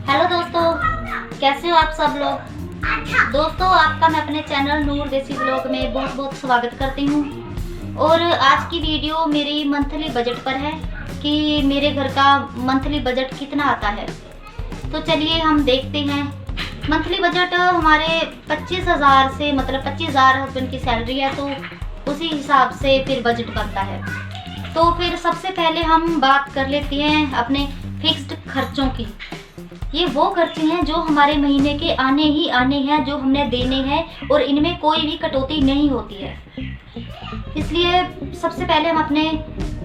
Hello दोस्तों, कैसे हो आप सब लोग। दोस्तों, आपका मैं अपने चैनल नूर देसी ब्लॉग में बहुत बहुत स्वागत करती हूँ। और आज की वीडियो मेरी मंथली बजट पर है कि मेरे घर का मंथली बजट कितना आता है। तो चलिए हम देखते हैं। मंथली बजट हमारे 25,000 से, मतलब 25,000 हस्बैंड की सैलरी है, तो उसी हिसाब से फिर बजट बनता है। तो फिर सबसे पहले हम बात कर लेते हैं अपने फिक्स्ड खर्चों की। ये वो खर्चे हैं जो हमारे महीने के आने ही आने हैं, जो हमने देने हैं और इनमें कोई भी कटौती नहीं होती है। इसलिए सबसे पहले हम अपने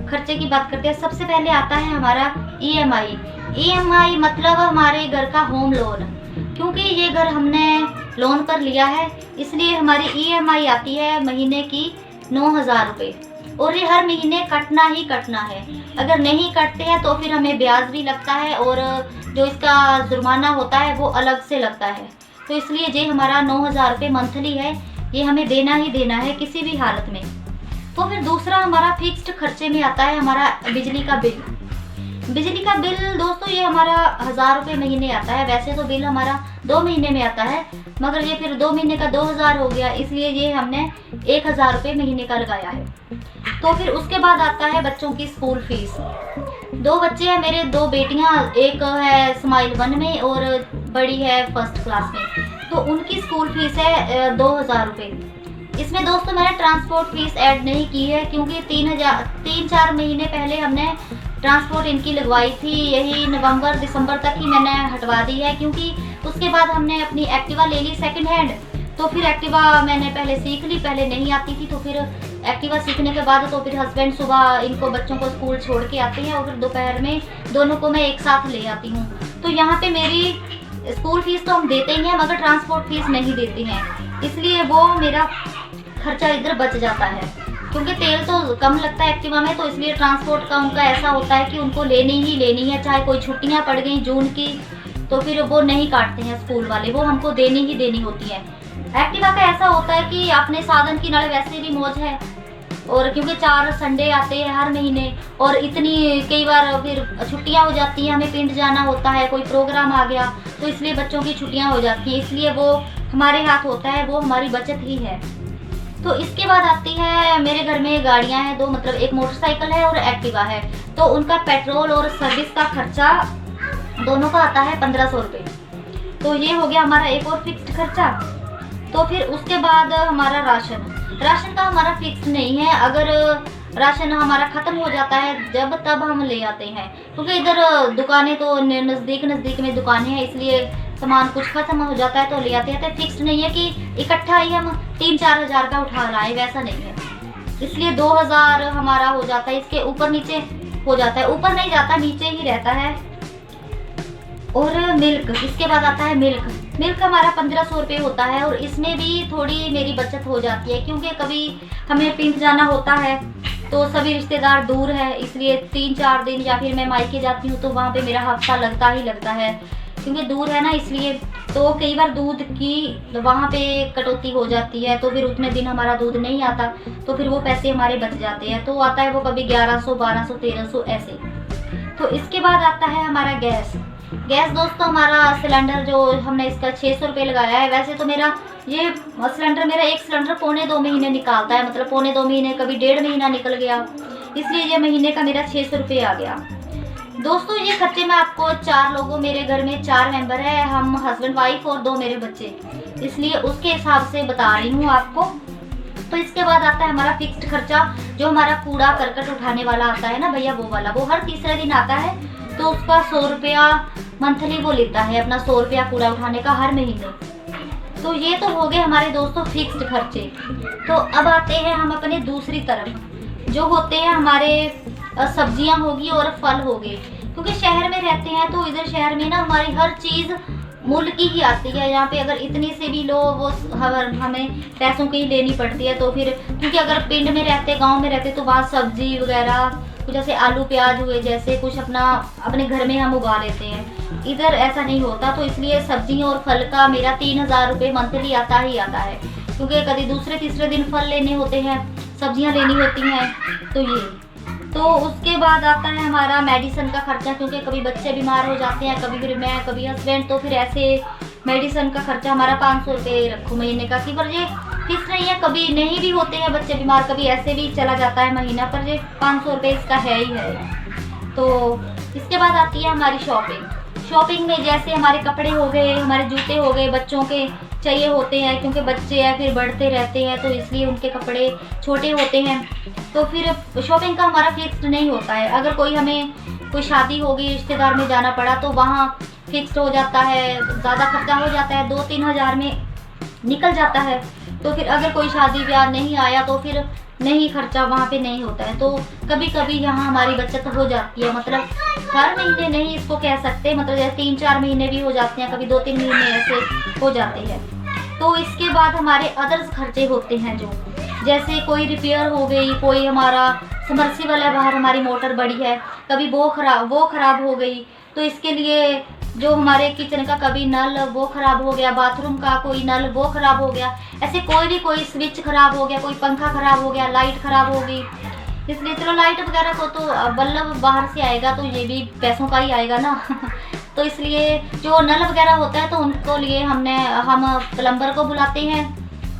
खर्चे की बात करते हैं। सबसे पहले आता है हमारा ईएमआई। ईएमआई मतलब हमारे घर का होम लोन। क्योंकि ये घर हमने लोन पर लिया है, इसलिए हमारी ईएमआई आती है महीने की 9,000 रुपये। और ये हर महीने कटना ही कटना है। अगर नहीं कटते हैं तो फिर हमें ब्याज भी लगता है और जो इसका जुर्माना होता है वो अलग से लगता है। तो इसलिए ये हमारा 9,000 रुपये मंथली है, ये हमें देना ही देना है किसी भी हालत में। तो फिर दूसरा हमारा फिक्स्ड खर्चे में आता है हमारा बिजली का बिल। बिजली का बिल दोस्तों ये हमारा 1,000 रुपये महीने आता है। वैसे तो बिल हमारा 2 महीने में आता है, मगर ये फिर 2 महीने का 2,000 हो गया, इसलिए ये हमने 1,000 रुपये महीने का लगाया है। तो फिर उसके बाद आता है बच्चों की स्कूल फीस। 2 बच्चे हैं मेरे, 2 बेटियां, एक है स्माइल 1 में और बड़ी है फर्स्ट क्लास में। तो उनकी स्कूल फीस है 2,000 रुपये। इसमें दोस्तों मैंने ट्रांसपोर्ट फीस ऐड नहीं की है, क्योंकि 3-4 महीने पहले हमने ट्रांसपोर्ट इनकी लगवाई थी। यही नवंबर दिसंबर तक ही मैंने हटवा दी है, क्योंकि उसके बाद हमने अपनी एक्टिवा ले ली सेकंड हैंड। तो फिर एक्टिवा मैंने पहले सीख ली, पहले नहीं आती थी। तो फिर एक्टिवा सीखने के बाद तो फिर हस्बैंड सुबह इनको बच्चों को स्कूल छोड़ के आते हैं और फिर दोपहर में दोनों को मैं एक साथ ले आती हूँ। तो यहाँ पे मेरी स्कूल फीस तो हम देते ही हैं, मगर ट्रांसपोर्ट फीस नहीं देती हैं, इसलिए वो मेरा खर्चा इधर बच जाता है। क्योंकि तेल तो कम लगता है एक्टिवा में, तो इसलिए ट्रांसपोर्ट का उनका ऐसा होता है कि उनको लेनी ही लेनी है, चाहे कोई छुट्टियाँ पड़ गई जून की, तो फिर वो नहीं काटते हैं स्कूल वाले, वो हमको देनी ही देनी होती है। एक्टिवा का ऐसा होता है कि अपने साधन की नाले वैसे भी मौज है, और क्योंकि 4 संडे आते हैं हर महीने, और इतनी कई बार फिर छुट्टियां हो जाती हैं, हमें पिंड जाना होता है, कोई प्रोग्राम आ गया, तो इसलिए बच्चों की छुट्टियां हो जाती हैं, इसलिए वो हमारे हाथ होता है, वो हमारी बचत ही है। तो इसके बाद आती है, मेरे घर में गाड़ियां हैं 2, मतलब एक मोटरसाइकिल है और एक्टिवा है। तो उनका पेट्रोल और सर्विस का खर्चा दोनों का आता है 1,500 रुपये। तो ये हो गया हमारा एक और फिक्स्ड खर्चा। तो फिर उसके बाद हमारा राशन का हमारा फिक्स नहीं है। अगर राशन हमारा ख़त्म हो जाता है जब तब हम ले आते हैं, क्योंकि इधर दुकानें तो नज़दीक में दुकानें हैं, इसलिए सामान कुछ ख़त्म हो जाता है तो ले आते हैं। फिक्स नहीं है कि इकट्ठा ही हम 3-4 हज़ार का उठा लाएं, वैसा नहीं है। इसलिए 2,000 हमारा हो जाता है, इसके ऊपर नीचे हो जाता है, ऊपर नहीं जाता, नीचे ही रहता है। और मिल्क, इसके बाद आता है मिल्क हमारा 1,500 रुपये होता है, और इसमें भी थोड़ी मेरी बचत हो जाती है, क्योंकि कभी हमें पिंड जाना होता है तो सभी रिश्तेदार दूर है, इसलिए 3-4 दिन, या फिर मैं मायके जाती हूँ तो वहाँ पे मेरा हफ्ता लगता ही लगता है, क्योंकि दूर है ना, इसलिए। तो कई बार दूध की वहाँ पे कटौती हो जाती है, तो फिर उतने दिन हमारा दूध नहीं आता, तो फिर वो पैसे हमारे बच जाते हैं। तो आता है वो कभी 1100, 1200, 1300 ऐसे। तो इसके बाद आता है हमारा गैस दोस्तों, हमारा सिलेंडर जो हमने इसका 600 रुपये लगाया है। वैसे तो मेरा ये सिलेंडर, मेरा एक सिलेंडर 2.25 महीने निकालता है, मतलब 2.25 महीने, कभी 1.5 महीना निकल गया, इसलिए ये महीने का मेरा 600 रुपये आ गया। दोस्तों ये खर्चे में आपको 4 लोगों, मेरे घर में 4 मेंबर है, हम हस्बैंड वाइफ और 2 मेरे बच्चे, इसलिए उसके हिसाब से बता रही हूँ आपको। तो इसके बाद आता है हमारा फिक्स्ड खर्चा, जो हमारा कूड़ा करकट उठाने वाला आता है ना भैया, वो वाला, वो हर तीसरे दिन आता है। तो उसका 100 रुपया मंथली वो लेता है, अपना 100 रुपया कूड़ा उठाने का हर महीने। तो ये तो हो गए हमारे दोस्तों फिक्स्ड खर्चे। तो अब आते हैं हम अपने दूसरी तरफ, जो होते हैं हमारे सब्जियां होगी और फल हो गए। क्योंकि शहर में रहते हैं तो इधर शहर में ना हमारी हर चीज़ मूल्य की ही आती है। यहाँ पे अगर इतनी से भी लो, वो हमें पैसों की ही लेनी पड़ती है। तो फिर क्योंकि अगर पिंड में रहते, गांव में रहते, तो वहाँ सब्जी वगैरह कुछ जैसे आलू प्याज हुए, जैसे कुछ अपने घर में हम उगा लेते हैं। इधर ऐसा नहीं होता, तो इसलिए सब्जियों और फल का मेरा 3,000 रुपये मंथली आता ही आता है। क्योंकि कभी दूसरे तीसरे दिन फल लेने होते हैं, सब्जियां लेनी होती हैं, तो ये तो उसके बाद आता है हमारा मेडिसिन का खर्चा, क्योंकि कभी बच्चे बीमार हो जाते हैं, कभी फिर मैं, कभी हस्बैंड, तो फिर ऐसे मेडिसिन का खर्चा हमारा 500 रुपये रखो महीने का, कि पर ये फिक्स नहीं है, कभी नहीं भी होते हैं बच्चे बीमार, कभी ऐसे भी चला जाता है महीना, पर ये 500 रुपये इसका है ही है। तो इसके बाद आती है हमारी शॉपिंग में जैसे हमारे कपड़े हो गए, हमारे जूते हो गए, बच्चों के चाहिए होते हैं, क्योंकि बच्चे हैं फिर बढ़ते रहते हैं, तो इसलिए उनके कपड़े छोटे होते हैं, तो फिर शॉपिंग का हमारा फिक्स्ड नहीं होता है। अगर कोई शादी होगी, रिश्तेदार में जाना पड़ा, तो वहाँ फिक्स्ड हो जाता है, ज़्यादा खर्चा हो जाता है, 2-3 हज़ार में निकल जाता है। तो फिर अगर कोई शादी ब्याह नहीं आया तो फिर नहीं, खर्चा वहाँ पे नहीं होता है। तो कभी कभी यहाँ हमारी बचत हो जाती है, मतलब हर महीने नहीं इसको कह सकते, मतलब जैसे 3-4 महीने भी हो जाते हैं, कभी 2-3 महीने ऐसे हो जाते हैं। तो इसके बाद हमारे अदर्स खर्चे होते हैं, जो जैसे कोई रिपेयर हो गई, कोई हमारा समर्सिबल है बाहर, हमारी मोटर बड़ी है, कभी वो खराब हो गई, तो इसके लिए जो हमारे किचन का कभी नल वो ख़राब हो गया, बाथरूम का कोई नल वो ख़राब हो गया, ऐसे कोई स्विच ख़राब हो गया, कोई पंखा ख़राब हो गया, लाइट ख़राब हो गई, इसलिए चलो लाइट वगैरह को तो बल्ब बाहर से आएगा तो ये भी पैसों का ही आएगा ना तो इसलिए जो नल वगैरह होता है तो उनको लिए हम प्लम्बर को बुलाते हैं।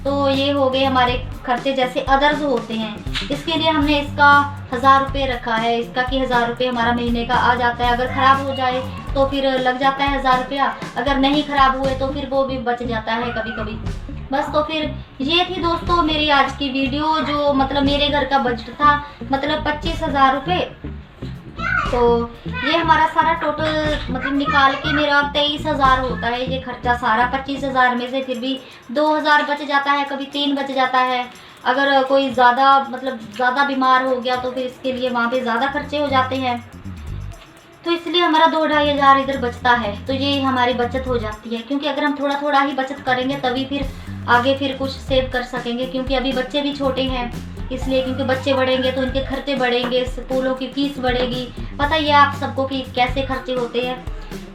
तो ये हो गए हमारे खर्चे, जैसे अदर्स होते हैं, इसके लिए हमने इसका 1000 रुपये रखा है, इसका कि 1000 रुपये हमारा महीने का आ जाता है। अगर ख़राब हो जाए तो फिर लग जाता है 1000 रुपया, अगर नहीं ख़राब हुए तो फिर वो भी बच जाता है कभी कभी। बस, तो फिर ये थी दोस्तों मेरी आज की वीडियो, जो मतलब मेरे घर का बजट था, मतलब 25,000 रुपये। तो ये हमारा सारा टोटल मतलब निकाल के मेरा 23,000 होता है ये खर्चा सारा। 25,000 में से फिर भी 2,000 बच जाता है, कभी 3 बच जाता है। अगर कोई ज़्यादा बीमार हो गया तो फिर इसके लिए वहाँ पे ज़्यादा खर्चे हो जाते हैं, तो इसलिए हमारा 2-2.5 हज़ार इधर बचता है। तो ये हमारी बचत हो जाती है, क्योंकि अगर हम थोड़ा थोड़ा ही बचत करेंगे तभी फिर आगे फिर कुछ सेव कर सकेंगे, क्योंकि अभी बच्चे भी छोटे हैं, इसलिए क्योंकि बच्चे बढ़ेंगे तो उनके खर्चे बढ़ेंगे, स्कूलों की फीस बढ़ेगी, पता ही है आप सबको कि कैसे खर्चे होते हैं।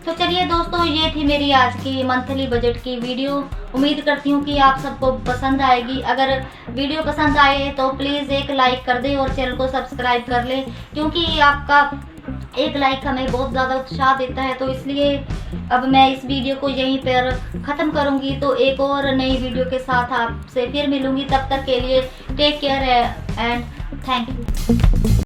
तो चलिए दोस्तों, ये थी मेरी आज की मंथली बजट की वीडियो। उम्मीद करती हूँ कि आप सबको पसंद आएगी। अगर वीडियो पसंद आए तो प्लीज़ एक लाइक कर दें और चैनल को सब्सक्राइब कर लें, क्योंकि आपका एक लाइक हमें बहुत ज़्यादा उत्साह देता है। तो इसलिए अब मैं इस वीडियो को यहीं पर ख़त्म करूँगी, तो एक और नई वीडियो के साथ आपसे फिर मिलूँगी। तब तक के लिए take care and thank you.